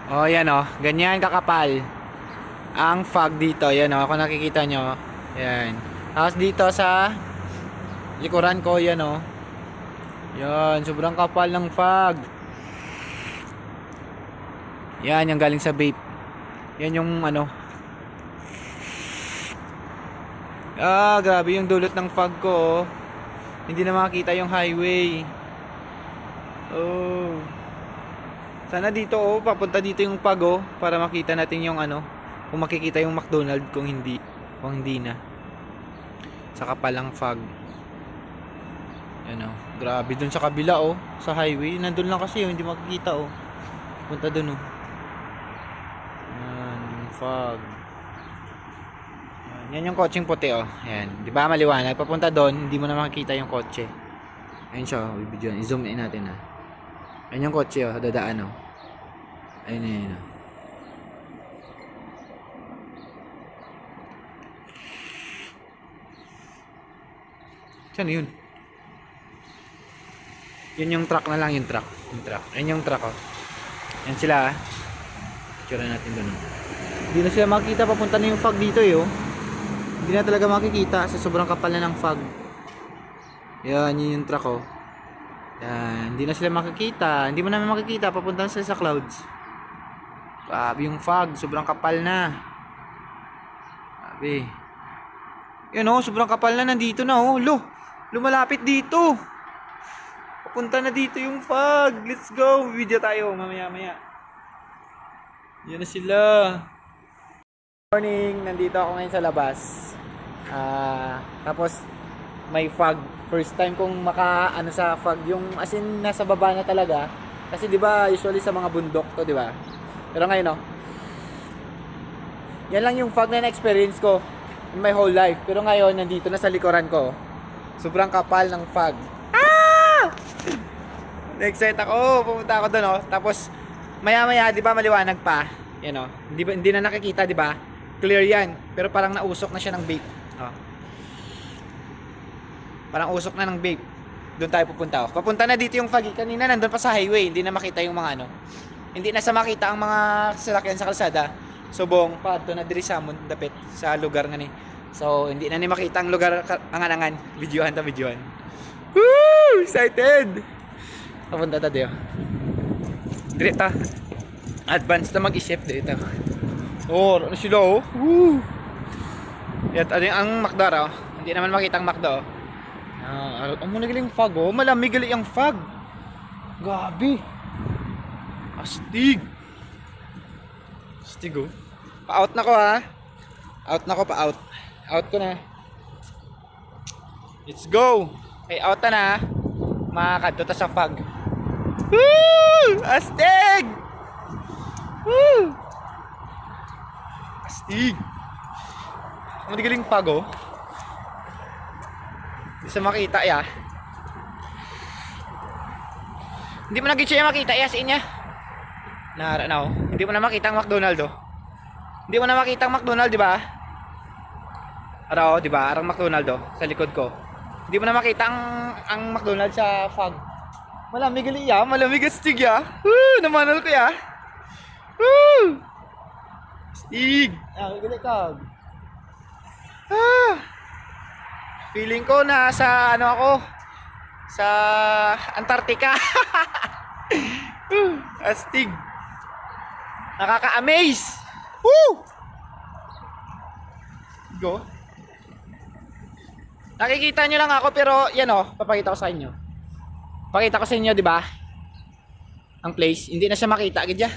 Oh, yan oh. Ganyan kakapal ang fog dito. Yan oh, kung nakikita nyo. Yan. Tapos dito sa likuran ko, yan oh. Yan, sobrang kapal ng fog. Yan, yung galing sa vape. Yan yung ano. Ah, grabe yung dulot ng fog ko oh. Hindi na makita yung highway. Oh. Sana dito oh, papunta dito yung fog oh, para makita natin yung ano, kung makikita yung McDonald kung hindi na. Sa kapalang fog. Yan oh. Grabe dun sa kabila oh, sa highway. Nandun lang kasi oh, hindi makikita oh. Punta dun oh. Yan, yung fog. Yan yung kotseng puti oh. Yan, 'di ba maliwanag? Papunta doon, hindi mo na makikita yung kotse. Ayun siya, oh, video. I-zoom in natin ha. Ayun yung kotse oh, dadaan oh. Ayun na yun oh. Saan yun? Yun yung truck na lang, yung truck. Yung truck. Ayun yung truck oh. Yan sila ah. Picture natin doon oh. Hindi na sila makikita, papunta na yung fog dito eh oh. Hindi na talaga makikita sa sobrang kapal na ng fog. Yan, yun yung truck oh. Yan, hindi na sila makikita. Hindi mo naman makikita, papunta na sila sa clouds. Grabe yung fog, sobrang kapal na. Grabe. Yan oh, sobrang kapal na, nandito na oh. Lumalapit dito. Papunta na dito yung fog. Let's go, video tayo mamaya. Yan na sila. Morning, nandito ako ngayon sa labas. Tapos may fog. First time kong maka sa fog, yung as in nasa baba na talaga. Kasi 'di ba usually sa mga bundok to, 'di ba? Pero ngayon yan lang yung fog na na-experience ko in my whole life. Pero ngayon nandito na sa likuran ko. Sobrang kapal ng fog. Na-excite ako, pumunta ako doon oh. Tapos maya-maya 'di ba maliwanag pa. Yan oh. Hindi na nakikita, 'di ba? Clear 'yan. Pero parang nausok na siya ng vape. Oh. Parang usok na ng vape. Doon tayo pupunta oh. Papunta na dito yung fog. Kanina nandun pa sa highway, hindi na makita yung mga ano. Hindi na sa makita ang mga sasakyan sa kalsada. Subong padto na diri sa amon dapit sa lugar nga ni. So hindi na ni makita ang lugar angan-angan. Videohan. Woo! Excited. Papunta ta diyo. Diri ta. Advance na mag-isip diri ta. Oh, ano sila oh. Woo! Yat ang Macdo oh. Hindi naman makita ang Macdo oh. Ang magaling fog oh. Malamig gali ang fog. Gabi. Astig oh. Pa-out na ko ha. Out ko na. Let's go. Okay, out na. Makakadto ta sa fog. Woo! Astig. Woo! Astig. Ang magaling fog oh. Hindi sa makita ya. Hindi mo na gitsi makita ya sa inya. Nara na oh. Hindi mo na makita ang McDonald oh. Hindi mo na makita ang McDonald, di ba? Ara oh, di ba? Arang McDonald oh sa likod ko. Hindi mo na makita ang McDonald sa fog. Malamig gali ya, malamig astig ya. Woo, namanal ko ya. Woo! Astig. Gali ka. Feeling ko nasa ano ako sa Antarctica. Astig. Nakaka-amaze. Woo! Go. Nakikita nyo lang ako pero yan oh, papakita ko sa inyo. Pakita ko sa inyo, 'di ba? Ang place, hindi na siya makita gid ya.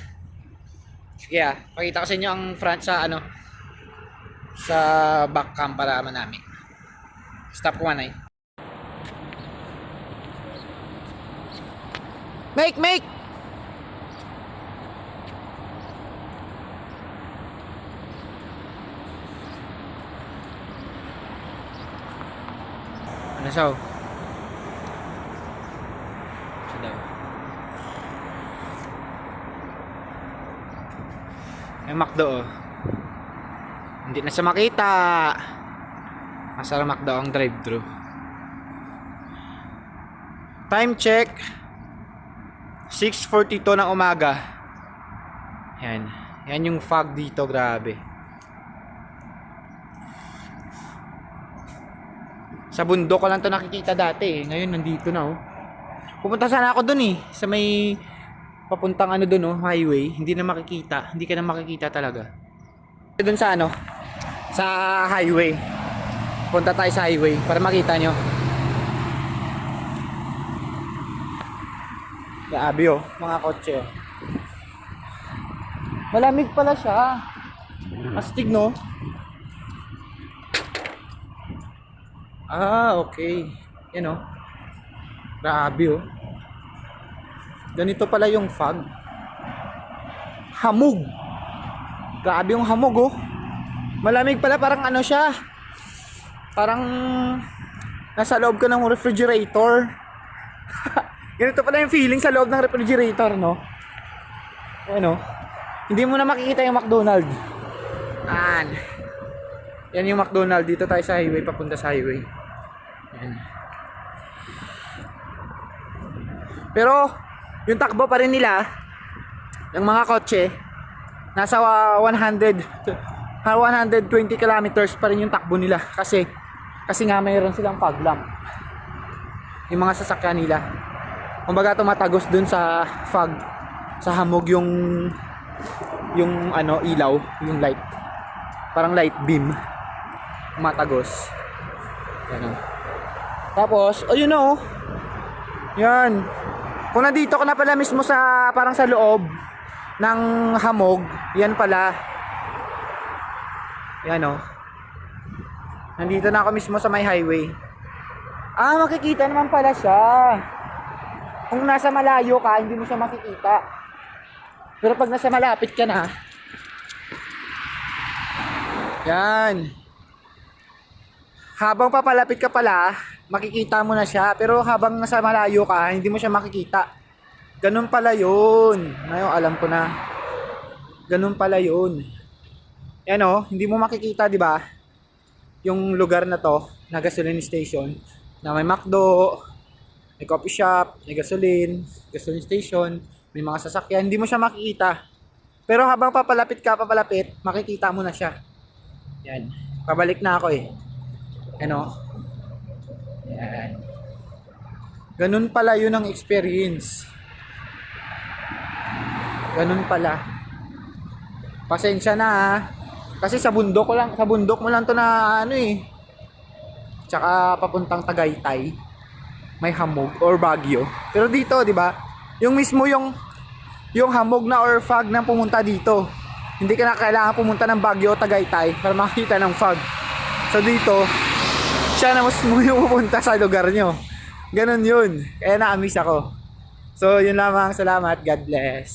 Sige ah, pakita ko sa inyo ang front sa ano sa back cam para manami. Stop ko manay. Make. Ano siya? Siya daw. Yung McDo oh. Hindi na siya makita. Nasa McDo ang drive-thru. Time check 6:42 ng umaga. Yan. Yan yung fog dito, grabe. Sa bundok ko lang to nakikita dati eh. Ngayon nandito na oh. Pupunta sana ako dun eh. Sa may papuntang ano dun oh, highway. Hindi na makikita. Hindi ka na makikita talaga. Dun sa ano, sa highway. Punta tayo sa highway para makita nyo. Grabe oh, mga kotse oh. Malamig pala siya. Astig no? Ah, okay. Yan oh. Grabe oh. Ganito pala yung fog. Hamog. Grabe yung hamog oh. Malamig pala, parang ano siya. Parang nasa loob ka ng refrigerator. Ganito pala yung feeling sa loob ng refrigerator, no? Ano? Hindi mo na makikita yung McDonald's. Yan yung McDonald's. Dito tayo sa highway, papunta sa highway. Yan. Pero yung takbo pa rin nila, yung mga kotse, nasa 120 kilometers pa rin yung takbo nila. Kasi nga mayroon silang fog lamp. Yung mga sasakyan nila. Kumbaga tumatagos dun sa fog, sa hamog yung ano, ilaw, yung light. Parang light beam. Tumatagos. Yan oh. Tapos, ayun oh. Yan. Kung nandito ka na pala mismo sa parang sa loob ng hamog, yan pala. Yan oh. Nandito na ako mismo sa may highway. Ah, makikita naman pala siya. Kung nasa malayo ka, hindi mo siya makikita. Pero pag nasa malapit ka na, yan. Habang papalapit ka pala, makikita mo na siya. Pero habang nasa malayo ka, hindi mo siya makikita. Ganun pala yun. Ngayon, alam ko na. Ganun pala yun. Yan o, hindi mo makikita, di ba? Yung lugar na to, na gasoline station, na may McDo, may coffee shop, may gasoline station, may mga sasakyan, hindi mo siya makikita. Pero habang papalapit, makikita mo na siya. Yan. Pabalik na ako eh. Ano? Yan. Ganun pala yun ang experience. Ganun pala. Pasensya na ha. Kasi sa bundok mo lang to na ano eh. Tsaka papuntang Tagaytay. May hamog or Baguio. Pero dito, 'di ba? Yung mismo yung hamog na or fog na pumunta dito. Hindi ka na kailangan pumunta ng Baguio o Tagaytay para makita ng fog. So dito, siya na mismo yung pupunta sa lugar nyo. Ganon yun. Kaya na-amiss ako. So yun lamang. Salamat. God bless.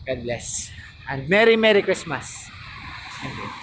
God bless. And Merry Christmas. Okay.